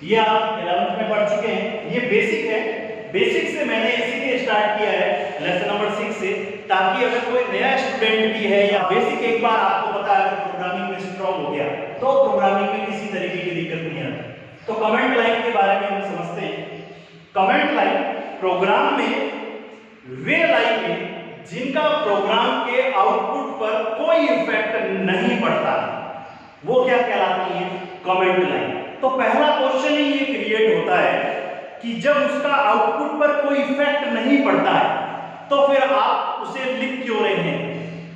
ये आप 11th में पढ़ चुके हैं, ये बेसिक है। बेसिक से मैंने इसीलिए स्टार्ट किया है लेसन नंबर 6 से, ताकि अगर कोई नया स्टूडेंट भी है या बेसिक एक बार आपको पता है अगर प्रोग्रामिंग में स्ट्रांग हो गया तो प्रोग्रामिंग में किसी तरीके की दिक्कत नहीं आती। तो कमेंट लाइन के बारे में हम समझते हैं। कमेंट लाइन प्रोग्राम में वे लाइन है जिनका प्रोग्राम के आउटपुट पर कोई इफेक्ट नहीं पड़ता, वो क्या कहलाती है? Comment line. तो पहला क्वेश्चन ही ये क्रिएट होता है कि जब उसका आउटपुट पर कोई इफेक्ट नहीं पड़ता है तो फिर आप उसे लिख क्यों रहे हैं,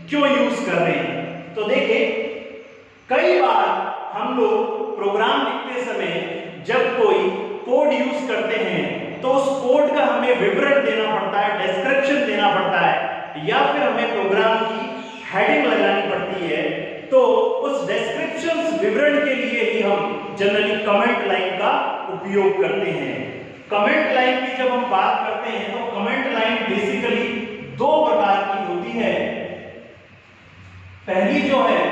क्यों यूज कर रहे हैं? तो देखिए, कई बार हम लोग प्रोग्राम लिखते समय जब कोई कोड यूज करते हैं तो उस कोड का हमें विवरण देना पड़ता है, डिस्क्रिप्शन देना पड़ता है, या फिर हमें प्रोग्राम की हेडिंग लगानी पड़ती है। तो उस डिस्क्रिप्शन विवरण के लिए ही हम जनरली कमेंट लाइन का उपयोग करते हैं। कमेंट लाइन की जब हम बात करते हैं तो कमेंट लाइन बेसिकली दो प्रकार की होती है। पहली जो है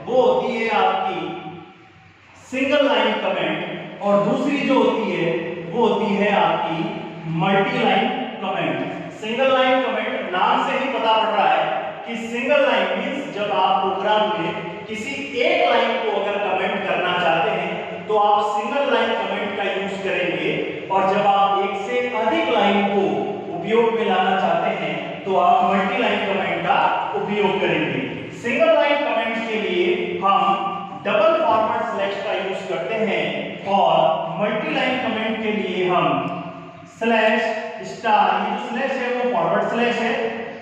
वो होती है आपकी सिंगल लाइन कमेंट, और दूसरी जो होती है वो होती है आपकी multi line comment. Single line comment नाम से ही पता पड़ रहा है कि सिंगल लाइन मींस जब आप प्रोग्राम में किसी एक लाइन को अगर कमेंट करना चाहते हैं तो आप सिंगल लाइन कमेंट का यूज करेंगे, और जब आप एक से अधिक लाइन को उपयोग में लाना चाहते हैं तो आप मल्टी लाइन कमेंट का उपयोग करेंगे। सिंगल लाइन कमेंट के लिए हम डबल फॉरवर्ड स्लैश का यूज करते हैं, और मल्टी लाइन कमेंट के लिए हम स्लैश स्टार, ये जो स्लैश है वो फॉरवर्ड स्लैश है,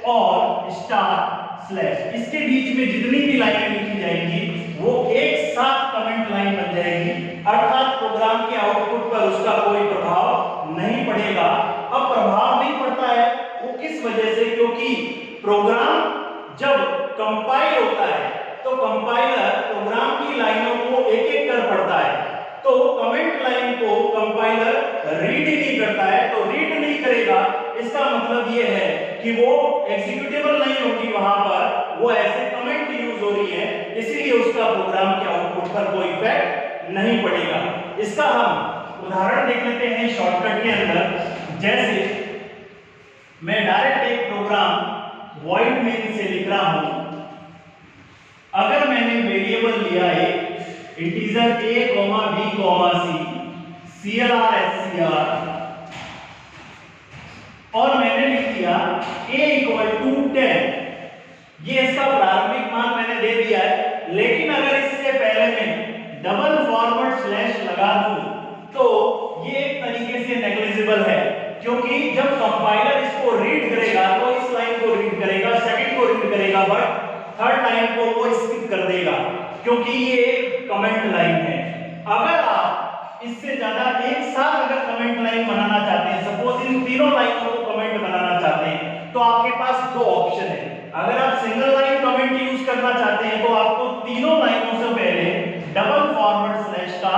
और स्टार स्लैश, इसके बीच में जितनी भी लाइनें लिखी जाएंगी वो एक साथ कमेंट लाइन बन जाएगी, अर्थात प्रोग्राम के आउटपुट पर उसका कोई प्रभाव नहीं पड़ेगा। अब प्रभाव नहीं पड़ता है वो किस वजह से? क्योंकि प्रोग्राम जब कंपाइल होता है तो कंपाइलर प्रोग्राम की लाइनों को एक एक कर पढ़ता है, तो कमेंट लाइन को कंपाइलर रीड ही नहीं करता है। तो रीड नहीं करेगा, इसका मतलब ये है कि वो एग्जीक्यूटेबल नहीं होगी, वहां पर वो ऐसे कमेंट यूज हो रही है, इसीलिए उसका प्रोग्राम के आउटपुट पर कोई इफेक्ट नहीं पड़ेगा। इसका हम उदाहरण देख लेते हैं शॉर्टकट के अंदर। जैसे मैं डायरेक्ट एक प्रोग्राम वॉइड मेन से लिख रहा हूं, अगर मैंने वेरिएबल लिया है integer a, b, c, clr, और मैंने लिख दिया a = 10, ये इसका प्रारंभिक मान मैंने दे दिया है। लेकिन अगर इससे पहले मैं डबल फॉरवर्ड स्लैश लगा दूं तो ये एक तरीके से नेग्लिजिबल है, क्योंकि जब कंपाइलर इसको रीड करेगा तो इस लाइन को रीड करेगा, सेकंड को रीड करेगा, बट थर्ड लाइन को वो स्किप कर देगा, क्योंकि ये कमेंट लाइन है। अगर आप इससे ज्यादा एक साथ अगर कमेंट लाइन बनाना चाहते हैं, सपोज इन तीनों लाइनों को कमेंट बनाना चाहते हैं, तो आपके पास दो ऑप्शन है। अगर आप सिंगल लाइन कमेंट यूज करना चाहते हैं तो आपको तीनों लाइनों से पहले डबल फॉरवर्ड स्लैश का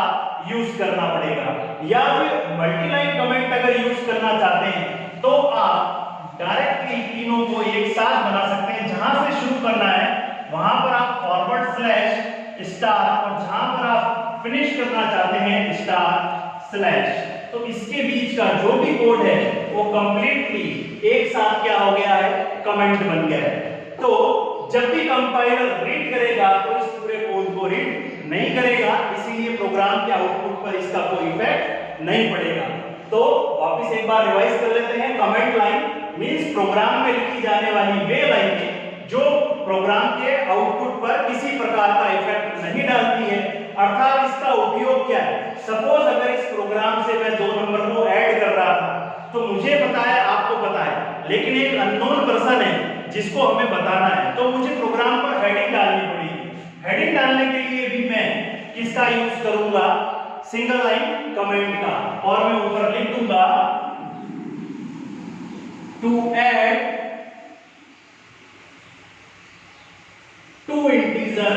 यूज करना पड़ेगा, या फिर मल्टी लाइन कमेंट अगर यूज करना चाहते हैं तो आप डायरेक्टली तीनों को एक साथ बना सकते हैं। जहां से शुरू करना है वहां पर आप फॉरवर्ड स्लैश स्टार, और जहां पर आप फिनिश करना चाहते हैं स्टार स्लैश। तो इसके बीच का जो भी कोड है वो कंप्लीटली एक साथ क्या हो गया है? कमेंट बन गया है। तो जब भी कंपाइलर रीड करेगा तो इस पूरे कोड को रीड नहीं करेगा, इसीलिए प्रोग्राम के आउटपुट पर इसका कोई इफेक्ट नहीं पड़ेगा। तो वापस एक बार रिवाइज कर लेते हैं। कमेंट लाइन मींस प्रोग्राम में लिखी जाने वाली वे लाइनें जो प्रोग्राम के आउटपुट पर किसी प्रकार का इफेक्ट नहीं डालती है, अर्थात इसका उपयोग क्या है? सपोज अगर इस प्रोग्राम से मैं 2 नंबर को ऐड कर रहा था तो मुझे पता है, आपको पता है, लेकिन एक अननोन पर्सन है जिसको हमें बताना है, तो मुझे प्रोग्राम पर हेडिंग डालनी पड़ेगी। हेडिंग डालने के लिए भी मैं किसका यूज करूंगा? सिंगल लाइन कमेंट का, और मैं ऊपर लिख दूंगा टू ऐड 2 इंटीजर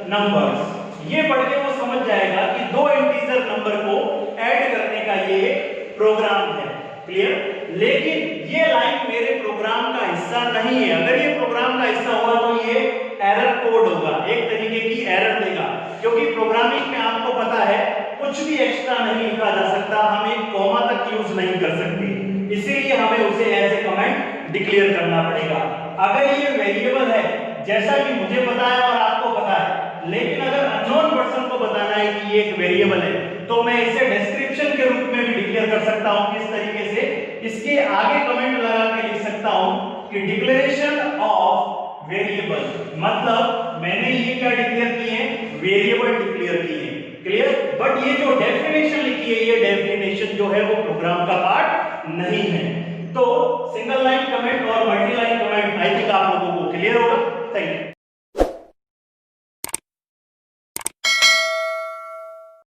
नंबर्स। ये पढ़ के वो समझ जाएगा कि 2 इंटीजर नंबर को ऐड करने का ये प्रोग्राम है। क्लियर? लेकिन ये लाइन मेरे प्रोग्राम का हिस्सा नहीं है। अगर ये प्रोग्राम का हिस्सा हुआ तो ये एरर कोड होगा, एक तरीके की एरर देगा, क्योंकि प्रोग्रामिंग में आपको पता है कुछ भी एक्स्ट्रा नहीं लिखा जा कुछ नहीं कर सकते, इसीलिए हमें उसे एज ए कमेंट डिक्लेयर करना पड़ेगा। अगर ये वेरिएबल है जैसा कि मुझे पता है और आपको पता है, लेकिन अगर अननोन पर्सन को बताना है कि ये एक वेरिएबल है, तो मैं इसे डिस्क्रिप्शन के रूप में भी डिक्लेयर कर सकता हूं। किस तरीके से? इसके आगे कमेंट लगा के लिख सकता हूं कि डिक्लेरेशन ऑफ वेरिएबल, मतलब मैंने ये क्या डिक्लेयर किए हैं? वेरिएबल डिक्लेयर किए हैं। क्लियर? बट ये जो डेफिनेशन लिखी है, ये डेफिनेशन जो है वो प्रोग्राम का पार्ट नहीं है। तो सिंगल लाइन कमेंट और multi line comment I think आप लोगों को क्लियर होगा। Thank you.